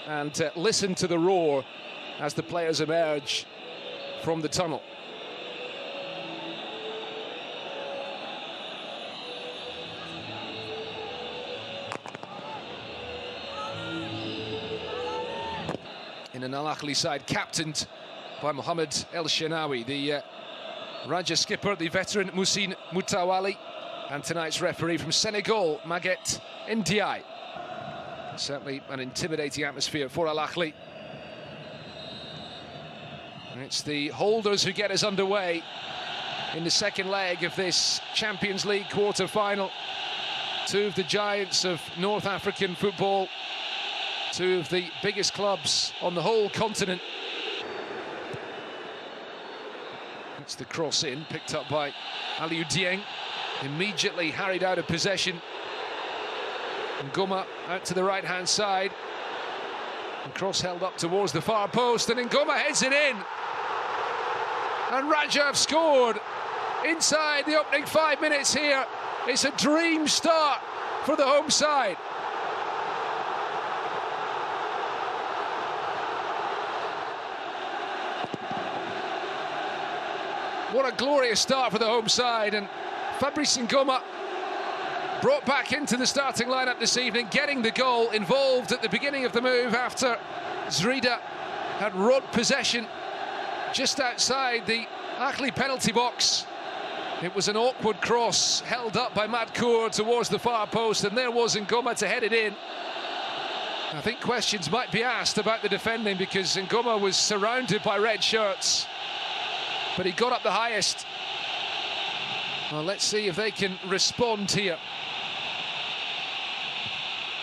and listen to the roar as the players emerge from the tunnel. In an Al-Ahly side captained by Mohamed El Shenawi, the Raja skipper, the veteran Moussine Moutawali, and tonight's referee from Senegal, Maguette Ndiaye. Certainly an intimidating atmosphere for Al-Ahly. It's the holders who get us underway in the second leg of this Champions League quarter-final. Two of the giants of North African football, two of the biggest clubs on the whole continent. It's the cross in, picked up by Aliou Dieng, immediately harried out of possession. Ngoma out to the right-hand side. And cross held up towards the far post, and Ngoma heads it in. And Raja have scored inside the opening 5 minutes here. It's a dream start for the home side. What a glorious start for the home side, and Fabrice Ngoma brought back into the starting lineup this evening, getting the goal, involved at the beginning of the move after Zrida had robbed possession just outside the Ahly penalty box. It was an awkward cross held up by Madkour towards the far post, and there was Ngoma to head it in. I think questions might be asked about the defending, because Ngoma was surrounded by red shirts, but he got up the highest. Well, let's see if they can respond here.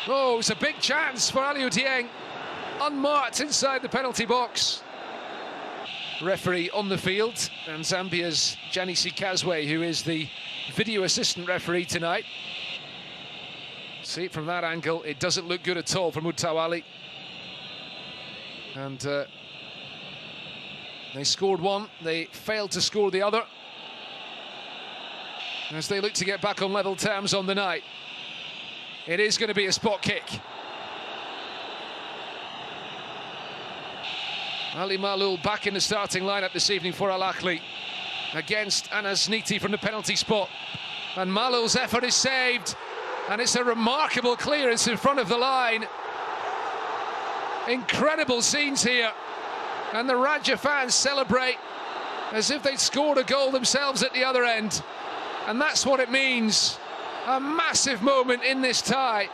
Oh, it's a big chance for Aliou Dieng, unmarked inside the penalty box. Referee on the field, and Zambia's Janisi Kazwe, who is the video assistant referee tonight. See it from that angle, it doesn't look good at all for Moutawali. And they scored one, they failed to score the other, as they look to get back on level terms on the night. It is going to be a spot kick. Ali Malul back in the starting lineup this evening for Al-Ahly against Anas Niti from the penalty spot. And Malul's effort is saved, and it's a remarkable clearance in front of the line. Incredible scenes here, and the Raja fans celebrate as if they'd scored a goal themselves at the other end. And that's what it means. A massive moment in this tie.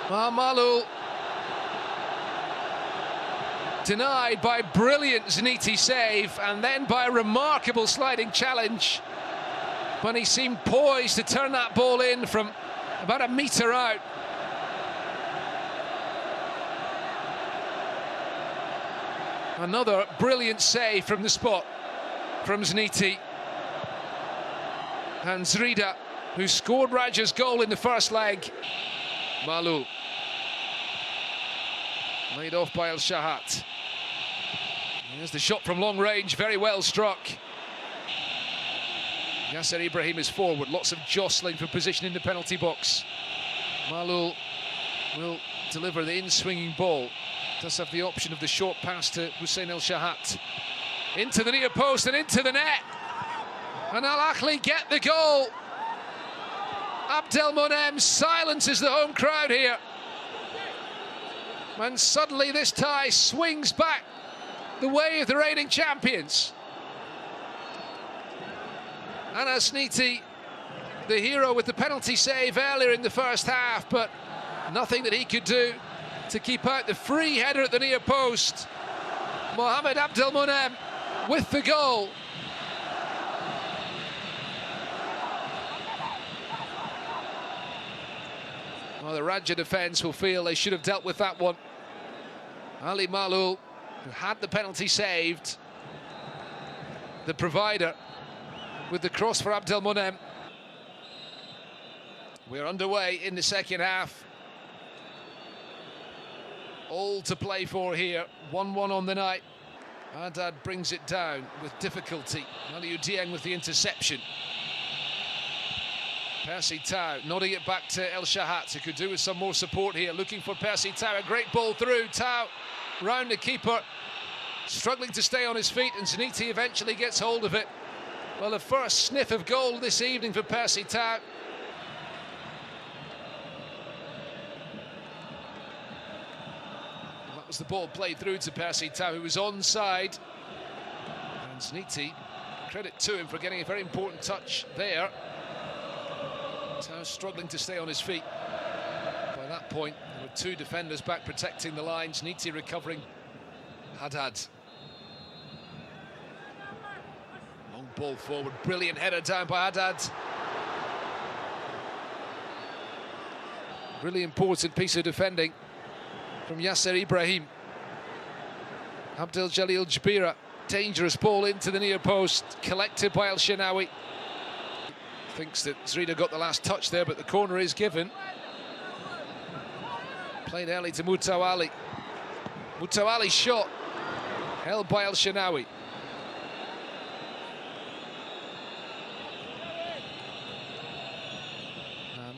Malul denied by brilliant Zniti save, and then by a remarkable sliding challenge when he seemed poised to turn that ball in from about a metre out. Another brilliant save from the spot from Zniti. And Zrida, who scored Raja's goal in the first leg. Malul laid off by El Shahat. There's the shot from long range, very well struck. Yasser Ibrahim is forward, lots of jostling for position in the penalty box. Malul will deliver the in-swinging ball. Does have the option of the short pass to Hussein El Shahat. Into the near post and into the net. And Al-Ahly get the goal. Abdelmonem silences the home crowd here. And suddenly this tie swings back the way of the reigning champions. Anas Niti, the hero, with the penalty save earlier in the first half, but nothing that he could do to keep out the free header at the near post. Mohamed Abdelmonem with the goal. Well, the Raja defence will feel they should have dealt with that one. Ali Malul, who had the penalty saved, the provider, with the cross for Abdelmonem. We're underway in the second half. All to play for here. 1-1 on the night. Haddad brings it down with difficulty. Aliou Dieng with the interception. Percy Tau nodding it back to El Shahat, who could do with some more support here. Looking for Percy Tau, a great ball through. Tau round the keeper, struggling to stay on his feet, and Zaniti eventually gets hold of it. Well, the first sniff of goal this evening for Percy Tau. That was the ball played through to Percy Tau, who was onside. And Zaniti, credit to him for getting a very important touch there. Tau struggling to stay on his feet. By that point, there were two defenders back protecting the lines. Zaniti recovering. Haddad. Long ball forward, brilliant header down by Haddad. Really important piece of defending from Yasser Ibrahim. Abdel Jalil Jabira, dangerous ball into the near post, collected by El Shenawi. Thinks that Zrida got the last touch there, but the corner is given. Played early to Moutawali. Moutawali's shot, held by El Shenawi.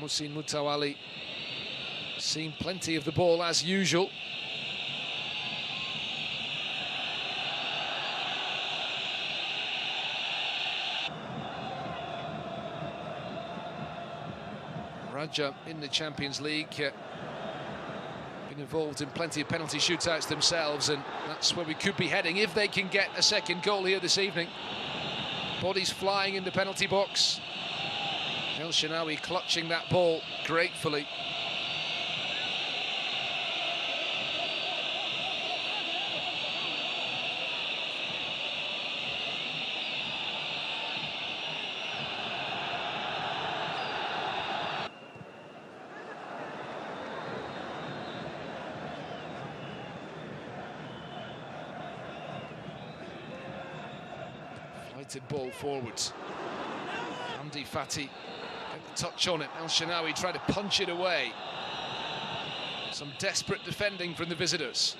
Muhsin Moutawali seen plenty of the ball as usual. Raja in the Champions League, been involved in plenty of penalty shootouts themselves, and that's where we could be heading if they can get a second goal here this evening. Bodies flying in the penalty box. El Shenawi clutching that ball gratefully. Flighted ball forwards. Hamdi Fati. Touch on it. El Shenawi tried to punch it away. Some desperate defending from the visitors.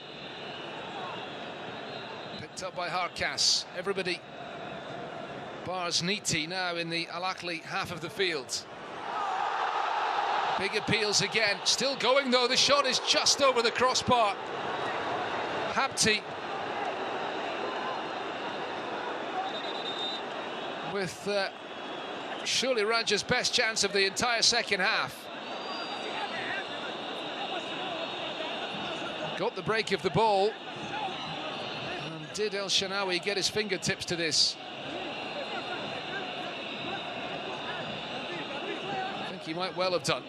Picked up by Harkas. Everybody bars Niti now in the Al Ahly half of the field. Big appeals again. Still going though. The shot is just over the crossbar. Habti with surely Raja's best chance of the entire second half. Got the break of the ball. And did El Shenawi get his fingertips to this? I think he might well have done.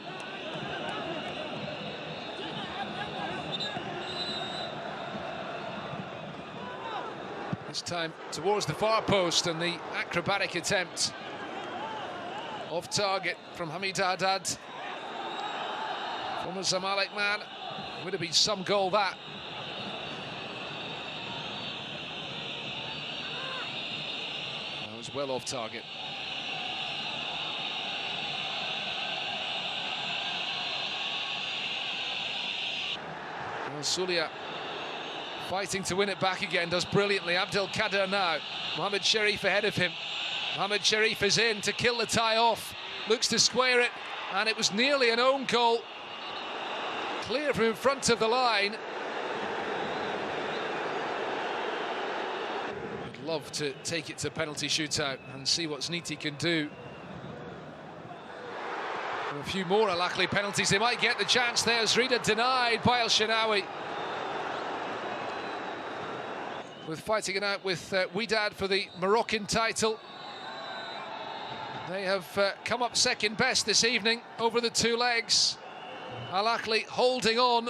This time towards the far post, and the acrobatic attempt off target from Hamid Haddad. Former Zamalek man. Would have been some goal, that. That was well off target. Well, Sulia fighting to win it back again, does brilliantly. Abdel Kader now. Mohamed Sharif ahead of him. Mohamed Sharif is in to kill the tie off, looks to square it, and it was nearly an own goal. Clear from in front of the line. I'd love to take it to penalty shootout and see what Zaniti can do. For a few more Al Ahly penalties, they might get the chance there. Zrida denied by El Shenawi. With fighting it out with Wydad for the Moroccan title. They have come up second best this evening over the two legs. Al Ahly holding on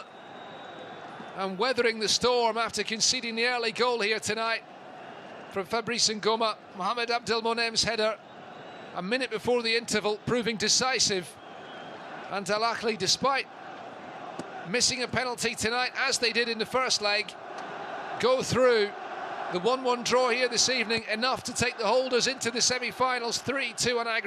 and weathering the storm after conceding the early goal here tonight from Fabrice Ngoma. Mohamed Abdelmonem's header a minute before the interval proving decisive. And Al Ahly, despite missing a penalty tonight, as they did in the first leg, go through. The 1-1 draw here this evening, enough to take the holders into the semi-finals, 3-2 on aggregate.